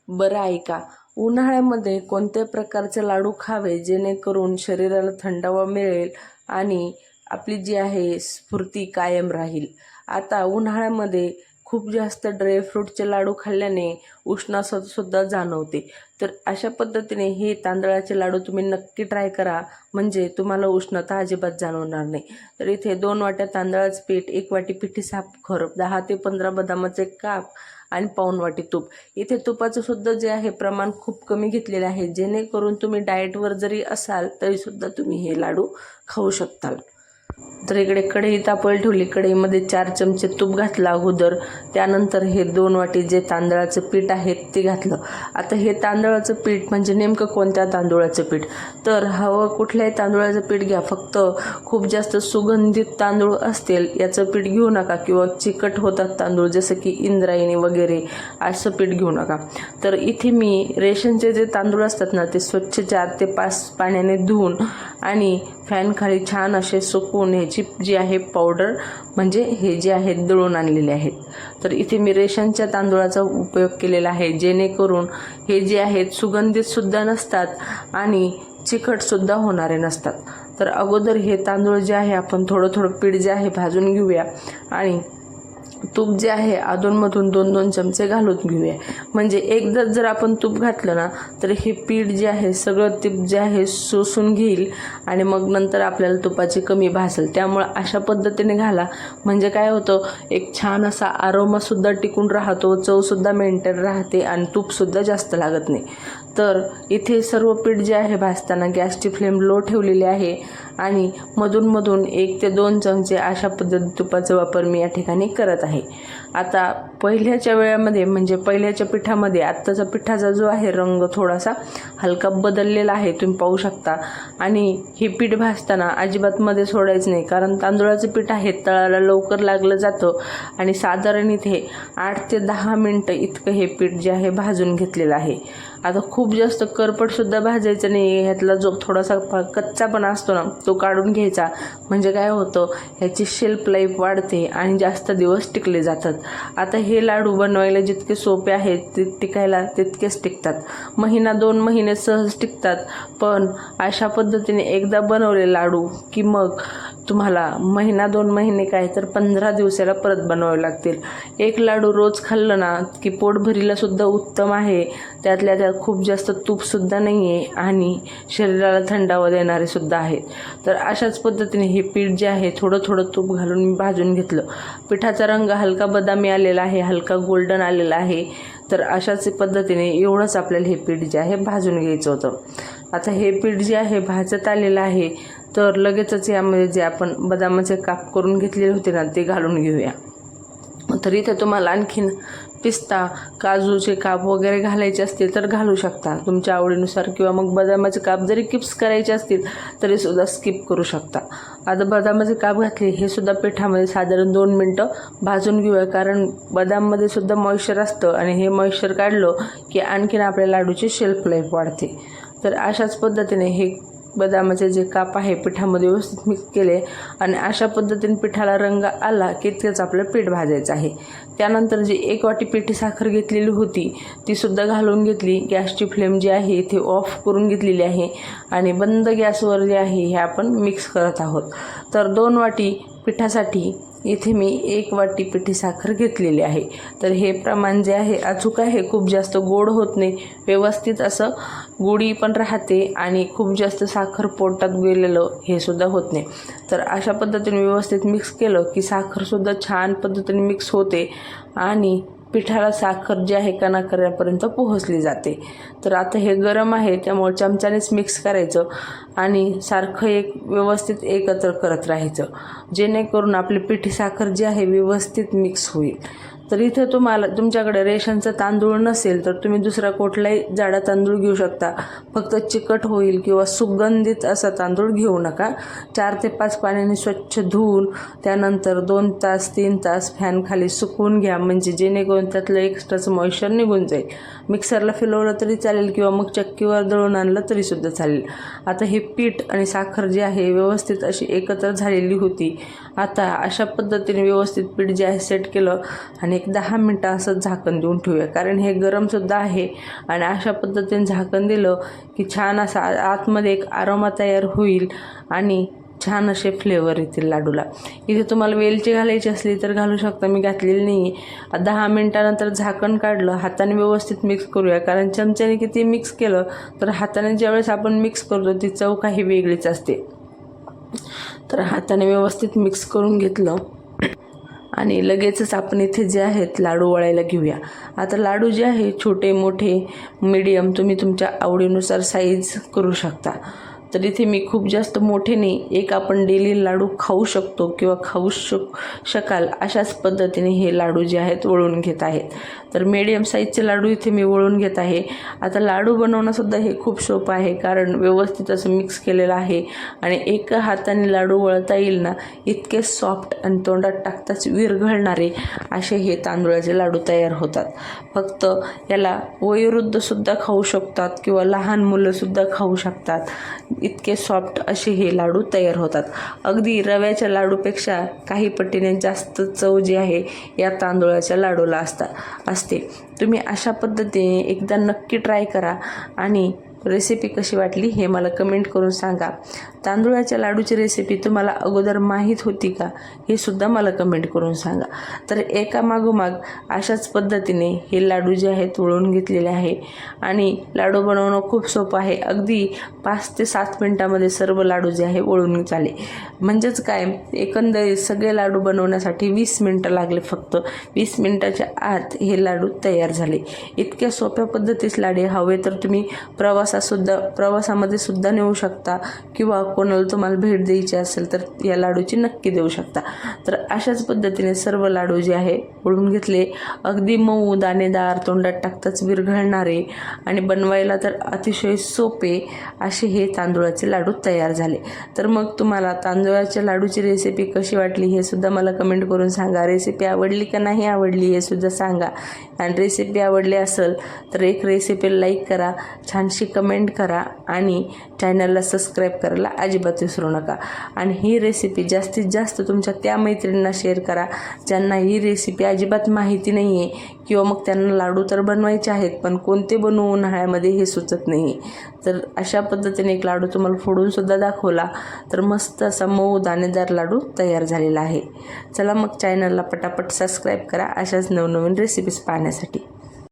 बरं ऐका, उन्हाळ्यामध्ये कोणत्या प्रकारचे लाडू खावे जेणेकरून शरीराला थंडावा मिळेल आणि आपली जी आहे स्फूर्ती कायम राहील. आता उन्हाळ्यामध्ये खूप जास्त ड्रायफ्रूटचे लाडू खाल्ल्याने उष्णतासुद्धा जाणवते. तर अशा पद्धतीने हे तांदळाचे लाडू तुम्ही नक्की ट्राय करा, म्हणजे तुम्हाला उष्णता अजिबात जाणवणार नाही. तर इथे 2 वाट्या तांदळाचं पीठ, 1 वाटी पिठी साखर, 10 ते 15 बदामाचे काप आणि पाऊण वाटी तूप. इथे तुपाचं सुद्धा जे आहे प्रमाण खूप कमी घेतलेले आहे, जेणेकरून तुम्ही डाएटवर जरी असाल तरी सुद्धा तुम्ही हे लाडू खाऊ शकताल. तर इकडे कढई तापवायला ठेवली. कढईमध्ये 4 चमचे तूप घातलं अगोदर. त्यानंतर हे 2 वाटी जे तांदळाचं पीठ आहे ते घातलं. आता हे तांदळाचं पीठ म्हणजे नेमकं कोणत्या तांदूळाचं पीठ, तर हवं कुठल्याही तांदूळाचं पीठ घ्या, फक्त खूप जास्त सुगंधित तांदूळ असतील याचं पीठ घेऊ नका, किंवा चिकट होतात तांदूळ जसं की इंद्रायणी वगैरे असं पीठ घेऊ नका. तर इथे मी रेशनचे जे तांदूळ असतात ना, ते स्वच्छ 4 ते 5 पाण्याने धुवून आणि फॅन खाली छान असे सुकवून ह्याची जी आहे पावडर म्हणजे हे जे आहेत दळून आणलेले आहेत. तर इथे मी रेशनच्या तांदूळाचा उपयोग केलेला आहे, जेणेकरून हे जे आहेत सुगंधित सुद्धा नसतात आणि चिकटसुद्धा होणारे नसतात. तर अगोदर हे तांदूळ जे आहे आपण थोडं थोडं पीठ जे आहे भाजून घेऊया आणि तूप जे आहे अधूनमधून 2-2 चमचे घालून घेऊया. म्हणजे एकदा जर आपण तूप घातलं ना, तर हे पीठ जे आहे सगळं तूप जे आहे शोषून घेईल आणि मग नंतर आपल्याला तुपाची कमी भासेल. त्यामुळे अशा पद्धतीने घाला, म्हणजे काय होतं, एक छान असा आरोमासुद्धा टिकून राहतो, चवसुद्धा मेंटेन राहते आणि तूपसुद्धा जास्त लागत नाही. तर इथे सर्व पीठ जे आहे भाजताना गॅसची फ्लेम लो ठेवलेली आहे आणि मधून 1 ते 2 चमचे अशा पद्धतीने तुपाचा वापर मी या ठिकाणी करत आहे. आता पहिल्याच्या वेळामध्ये म्हणजे पहिल्याच्या पिठामध्ये आत्ताचा पिठाचा जो आहे रंग थोडासा हलका बदललेला आहे, तुम्ही पाहू शकता. आणि हे पीठ भाजताना अजिबात मध्ये सोडायचं नाही, कारण तांदूळाचं पीठ आहे तळाला लवकर लागलं जातं आणि साधारण इथे 8 ते 10 मिनटं इतकं हे पीठ जे आहे भाजून घेतलेलं आहे. आता खूप जास्त करपटसुद्धा भाजायचं नाही, ह्यातला जो थोडासा कच्चापणा असतो ना तो काढून घ्यायचा, म्हणजे काय होतं, ह्याची शेल्फ लाईफ वाढते आणि जास्त दिवस टिकले जातात. आता हे लाडू बनवायला जितके सोपे आहेत ते टिकायला तितकेच टिकतात. 1-2 महिने सहज टिकतात. पण अशा पद्धतीने एकदा बनवले लाडू की मग तुम्हाला 1-2 महिने काय तर 15 दिवसाला परत बनवावे लागतील. एक लाडू रोज खाल्लं ना की पोटभरीला सुद्धा उत्तम आहे, त्यातल्या त्यात खूप जास्त तूपसुद्धा नाही आहे आणि शरीराला थंडावा देणारे सुद्धा आहेत. तर अशाच पद्धतीने हे पीठ जे आहे थोडं तूप घालून मी भाजून घेतलं. पिठाचा रंग हलका बदामी आलेला आहे, हलका गोल्डन आलेला आहे. तर अशाच पद्धतीने एवढंच आपल्याला हे पीठ जे आहे भाजून घ्यायचं होतं. आता हे पीठ जे आहे भाजत आलेलं आहे, तर लगेचच यामध्ये जे आपण बदामाचे काप करून घेतलेले होते ना ते घालून घेऊया. तर इथे तुम्हाला आणखीन पिस्ता, काजूचे काप वगैरे घालायचे असतील तर घालू शकता तुमच्या आवडीनुसार, किंवा मग बदामाचे काप जरी किप्स करायचे असतील तरी सुद्धा स्किप करू शकता. आता बदामाचे काप घातले, हे सुद्धा पिठामध्ये साधारण 2 मिनटं भाजून घेऊया, कारण बदाममध्ये सुद्धा मॉइश्चर असतं आणि हे मॉइश्चर काढलं की आणखीन आपल्या लाडूची शेल्फ लाईफ वाढते. तर अशाच पद्धतीने हे बदामाचे जे काप आहे पिठामध्ये व्यवस्थित मिक्स केले आणि अशा पद्धतीने पिठाला रंग आला की तेच आपलं पीठ भाजायचं आहे. त्यानंतर जी 1 वाटी पिठी साखर घेतलेली होती ती सुद्धा घालून घेतली. गॅसची फ्लेम जी आहे इथे ऑफ करून घेतलेली आहे आणि बंद गॅसवर जे आहे हे आपण मिक्स करत आहोत. तर 2 वाटी पिठासाठी इथे मी 1 वाटी पिठी साखर घेतलेली आहे. तर हे प्रमाण जे आहे अचूक आहे, खूप जास्त गोड होत नाही, व्यवस्थित असं गोडी पण राहते आणि खूप जास्त साखर पोटात गेलेलं हे सुद्धा होत नाही. तर अशा पद्धतीने व्यवस्थित मिक्स केलं की साखरसुद्धा छान पद्धतीने मिक्स होते आणि पिठाला साखर जी आहे कणाकऱ्यापर्यंत पोहोचली जाते. तर आता हे गरम आहे त्यामुळे चमच्यानेच मिक्स करायचं आणि सारखं एक व्यवस्थित एकत्र करत राहायचं, जेणेकरून आपली पिठी साखर जी आहे व्यवस्थित मिक्स होईल. तर इथे तुम्हाला तुमच्याकडे रेशनचा तांदूळ नसेल तर तुम्ही दुसरा कुठलाही जाडा तांदूळ घेऊ शकता, फक्त चिकट होईल किंवा सुगंधित असा तांदूळ घेऊ नका. 4 ते 5 पाण्याने स्वच्छ धुवून त्यानंतर 2 तास 3 तास फॅन खाली सुकवून घ्या, म्हणजे जेणेकरून त्यातलं एक्स्ट्राचं मॉइश्चर निघून जाईल. मिक्सरला फिरवलं तरी चालेल किंवा मग चक्कीवर दळून आणलं तरीसुद्धा चालेल. आता हे पीठ आणि साखर जी आहे व्यवस्थित अशी एकत्र झालेली होती. आता अशा पद्धतीने व्यवस्थित पीठ जे आहे सेट केलं आणि एक 10 मिनटं असं झाकण देऊन ठेवूया, कारण हे गरमसुद्धा आहे. आणि अशा पद्धतीने झाकण दिलं की छान असा आतमध्ये एक आरोमा तयार होईल आणि छान असे फ्लेवर येतील लाडूला. इथे तुम्हाला वेलची घालायची असली तर घालू शकता, मी घातलेली नाही. 10 मिनटानंतर झाकण काढलं, हाताने व्यवस्थित मिक्स करूया, कारण चमच्याने किती मिक्स केलं तर हाताने ज्यावेळेस आपण मिक्स करतो ती चव काही वेगळीच असते. तर हाताने व्यवस्थित मिक्स करून घेतलं आणि लगेचच आपण इथे जे आहेत लाडू वळायला घेऊया. आता लाडू जे आहे छोटे मोठे मीडियम तुम्ही तुमच्या आवडीनुसार साईज करू शकता. तर इथे मी खूप जास्त मोठे नाही, एक आपण डेली लाडू खाऊ शकतो किंवा खाऊ शकाल अशाच पद्धतीने हे लाडू जे आहेत वळून घेत आहेत. तर मीडियम साईजचे लाडू इथे मी वळून घेत आहे. आता लाडू बनवणंसुद्धा हे खूप सोपं आहे, कारण व्यवस्थित असं मिक्स केलेलं आहे आणि एका हाताने लाडू वळता येईल ना इतके सॉफ्ट आणि तोंडात टाकताच विरघळणारे असे हे तांदूळाचे लाडू तयार होतात. फक्त याला वयोवृद्धसुद्धा खाऊ शकतात किंवा लहान मुलंसुद्धा खाऊ शकतात. इतके सॉफ्ट असे हे लाडू तयार होतात. अगदी रव्याच्या लाडूपेक्षा काही पटीने जास्त चव जी आहे या तांदूळाच्या लाडूला असते. तुम्ही अशा पद्धतीने एकदा नक्की ट्राय करा आणि रेसिपी कशी वाटली हे मला कमेंट करून सांगा. तांदूळाच्या लाडूची रेसिपी तुम्हाला अगोदर माहीत होती का हे सुद्धा मला कमेंट करून सांगा. तर एका मागोमाग अशाच पद्धतीने हे लाडू जे आहेत वळून घेतलेले आहे आणि लाडू बनवणं खूप सोपं आहे. अगदी 5 ते 7 मिनटामध्ये सर्व लाडू जे आहे वळून झाले. म्हणजेच काय, एकंदरीत सगळे लाडू बनवण्यासाठी 20 मिनटं लागले. फक्त 20 मिनटाच्या आत हे लाडू तयार झाले. इतक्या सोप्या पद्धतीस लाडू हवे तर तुम्ही प्रवासामध्ये सुद्धा नेऊ शकता किंवा कोणाला तुम्हाला भेट द्यायची असेल तर या लाडूची नक्की देऊ शकता. तर अशाच पद्धतीने सर्व लाडू जे आहे वळून घेतले. अगदी मऊ दाणेदार, तोंडात टाकताच विरघळणारे आणि बनवायला तर अतिशय सोपे असे हे तांदूळाचे लाडू तयार झाले. तर मग तुम्हाला तांदूळाच्या लाडूची रेसिपी कशी वाटली हे सुद्धा मला कमेंट करून सांगा. रेसिपी आवडली का नाही आवडली हे सुद्धा सांगा. आणि रेसिपी आवडली असेल तर एक रेसिपी लाईक करा, छानशी कमेंट करा आणि चॅनलला सबस्क्राईब करायला अजिबात विसरू नका. आणि ही रेसिपी जास्तीत जास्त तुमच्या त्या मैत्रिणींना शेअर करा ज्यांना ही रेसिपी अजिबात माहिती नाही आहे किंवा मग त्यांना लाडू तर बनवायचे आहेत पण कोणते बनवू उन्हाळ्यामध्ये हे सुचत नाही. तर अशा पद्धतीने एक लाडू तुम्हाला फोडूनसुद्धा दाखवला तर मस्त असा मऊ दाणेदार लाडू तयार झालेला आहे. चला मग चॅनलला पटापट सबस्क्राईब करा अशाच नवनवीन रेसिपीज पाहण्यासाठी.